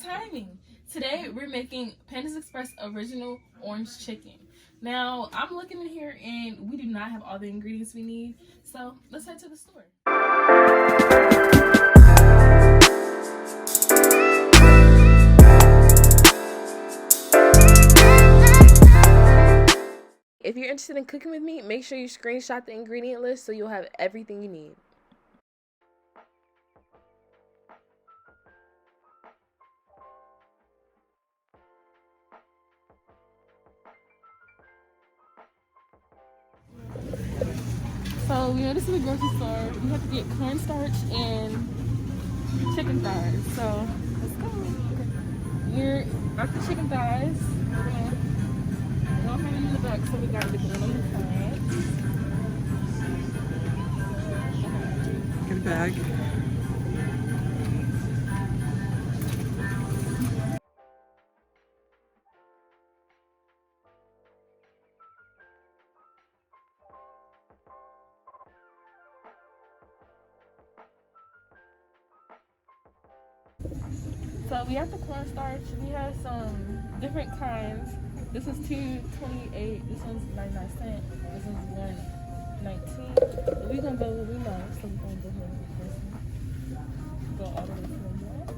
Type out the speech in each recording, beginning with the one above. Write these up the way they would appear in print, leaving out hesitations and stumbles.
timing. Today we're making Panda's Express original orange chicken. Now I'm looking in here and we do not have all the ingredients we need, so let's head to the store. If you're interested in cooking with me, make sure you screenshot the ingredient list so you'll have everything you need. So we know this is a grocery store. We have to get cornstarch and chicken thighs. So let's go. We're got the chicken thighs. We don't have them in the back, so we gotta get them on the side. Get a bag. So we have the cornstarch. We have some different kinds. This is $2.28. This one's 99¢. This one's $1.19. We're gonna go with what we know. So we're gonna go ahead with this one. Go all the way to the left.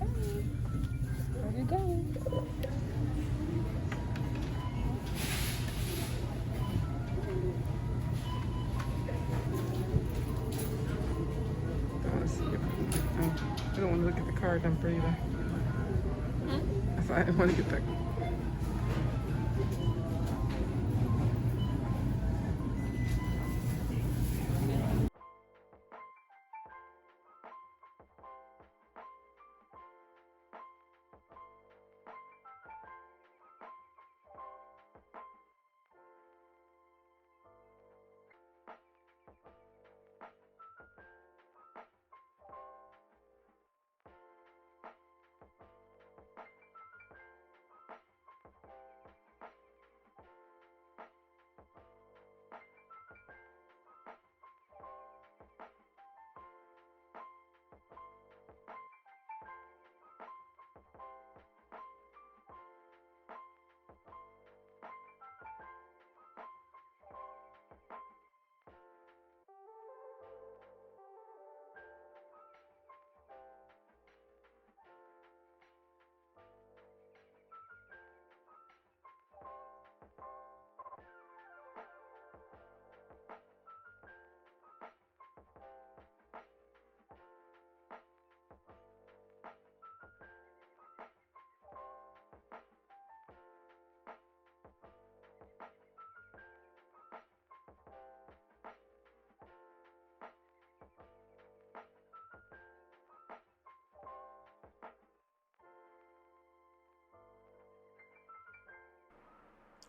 Okay. There we go. I don't want to look at the card number either. I want to get that.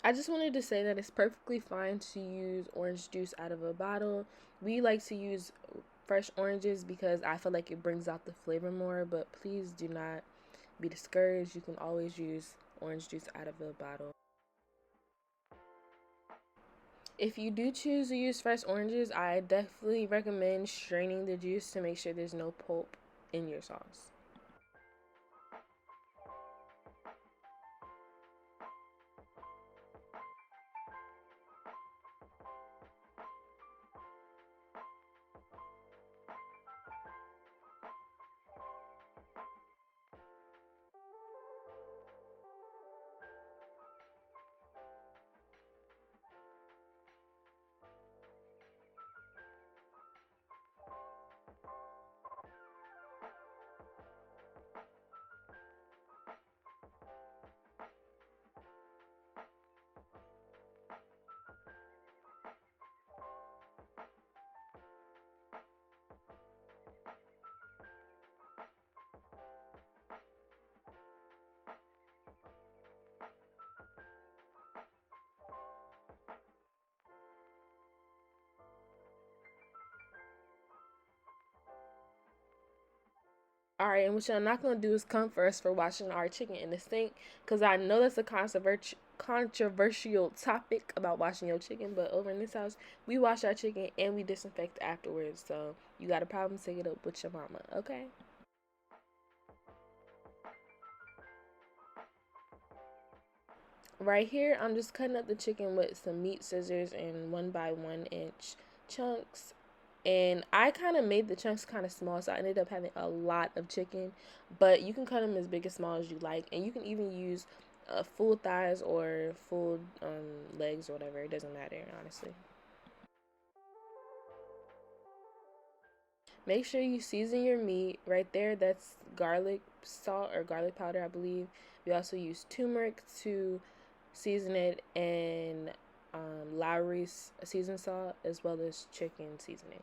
I just wanted to say that it's perfectly fine to use orange juice out of a bottle. We like to use fresh oranges because I feel like it brings out the flavor more, but please do not be discouraged. You can always use orange juice out of a bottle. If you do choose to use fresh oranges, I definitely recommend straining the juice to make sure there's no pulp in your sauce. Alright, and what y'all not gonna do is come for us for washing our chicken in the sink, because I know that's a controversial topic about washing your chicken, but over in this house, we wash our chicken and we disinfect afterwards. So you got a problem, take it up with your mama, okay? Right here, I'm just cutting up the chicken with some meat scissors and 1 by 1 inch chunks. And I kind of made the chunks kind of small, so I ended up having a lot of chicken. But you can cut them as big or small as you like, and you can even use full thighs or full legs or whatever. It doesn't matter, honestly. Make sure you season your meat. Right there, that's garlic salt or garlic powder, I believe. We also use turmeric to season it, and Lowry's seasoned salt, as well as chicken seasoning.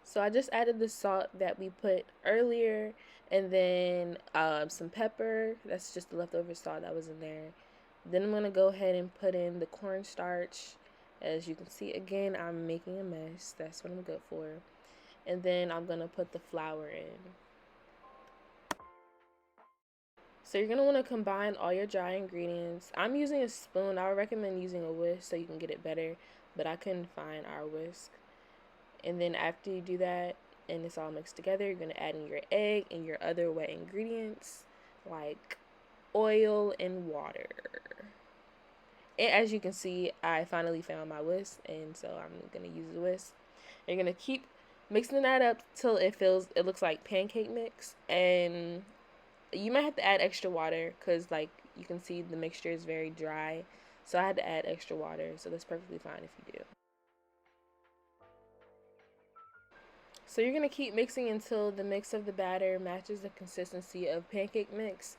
So I just added the salt that we put earlier, and then some pepper. That's just the leftover salt that was in there. Then I'm going to go ahead and put in the cornstarch. As you can see, again, I'm making a mess. That's what I'm good for. And then I'm going to put the flour in. So you're going to want to combine all your dry ingredients. I'm using a spoon. I would recommend using a whisk so you can get it better, but I couldn't find our whisk. And then after you do that and it's all mixed together, you're going to add in your egg and your other wet ingredients like oil and water. And as you can see, I finally found my whisk, and so I'm going to use the whisk. You're going to keep mixing that up till it looks like pancake mix, and you might have to add extra water because, like, you can see the mixture is very dry, so I had to add extra water, so that's perfectly fine if you do. So you're going to keep mixing until the mix of the batter matches the consistency of pancake mix,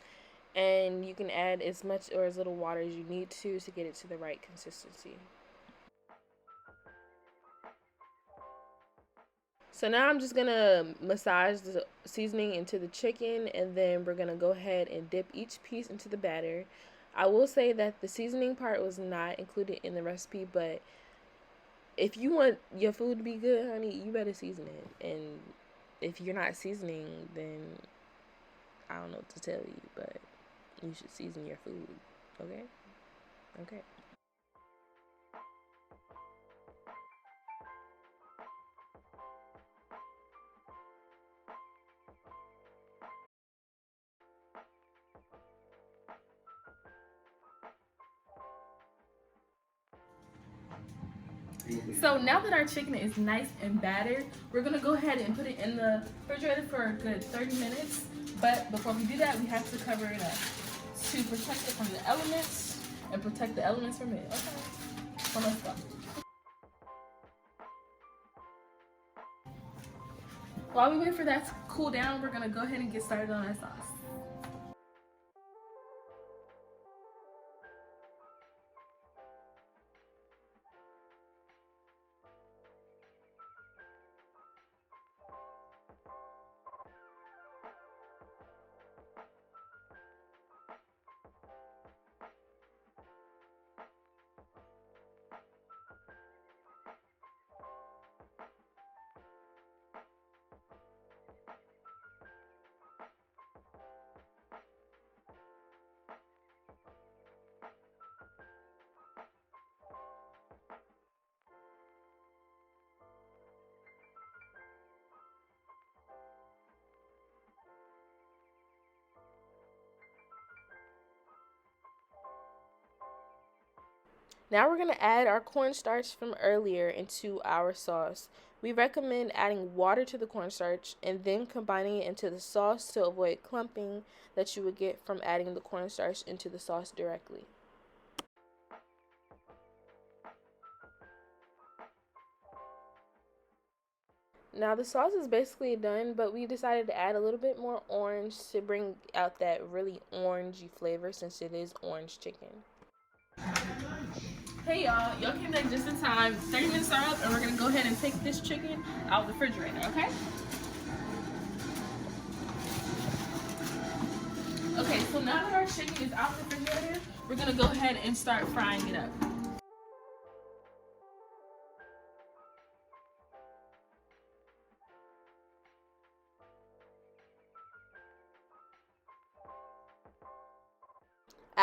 and you can add as much or as little water as you need to get it to the right consistency. So now I'm just going to massage the seasoning into the chicken, and then we're going to go ahead and dip each piece into the batter. I will say that the seasoning part was not included in the recipe, but if you want your food to be good, honey, you better season it. And if you're not seasoning, then I don't know what to tell you, but you should season your food, okay? Okay. So now that our chicken is nice and battered, we're going to go ahead and put it in the refrigerator for a good 30 minutes. But before we do that, we have to cover it up to protect it from the elements and protect the elements from it. Okay, so let's go. While we wait for that to cool down, we're going to go ahead and get started on our sauce. Now we're going to add our cornstarch from earlier into our sauce. We recommend adding water to the cornstarch and then combining it into the sauce to avoid clumping that you would get from adding the cornstarch into the sauce directly. Now the sauce is basically done, but we decided to add a little bit more orange to bring out that really orangey flavor since it is orange chicken. Hey y'all came back just in time. 30 minutes are up and we're gonna go ahead and take this chicken out of the refrigerator, okay? Okay, so now that our chicken is out of the refrigerator, we're gonna go ahead and start frying it up.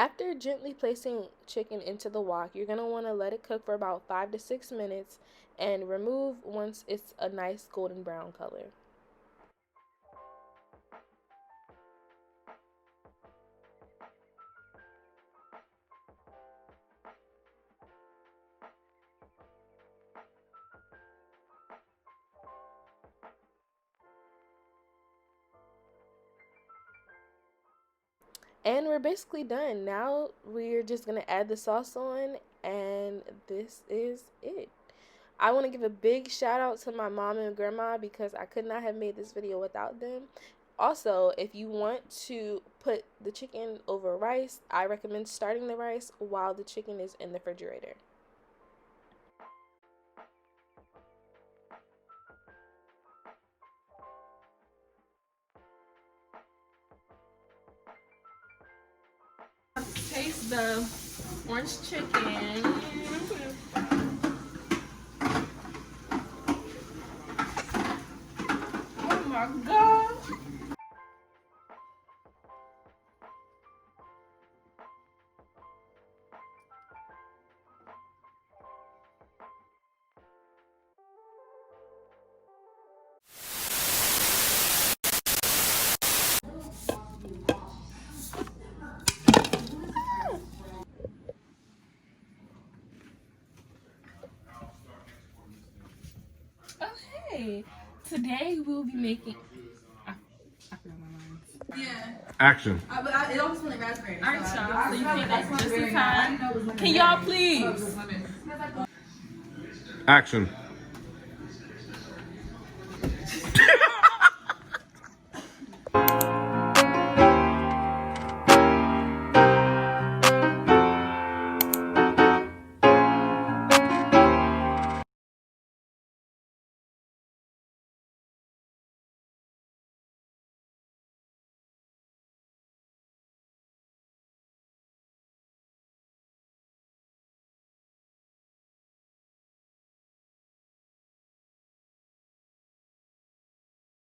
After gently placing chicken into the wok, you're going to want to let it cook for about 5 to 6 minutes and remove once it's a nice golden brown color. And we're basically done. Now we're just going to add the sauce on, and this is it. I want to give a big shout out to my mom and grandma because I could not have made this video without them. Also, if you want to put the chicken over rice, I recommend starting the rice while the chicken is in the refrigerator. Taste the orange chicken. Oh my god. Okay, today we'll be making. I forgot my lines. Yeah. Action. It almost smelled like raspberry. Alright, y'all. So you came back just in time. Can y'all please? Action.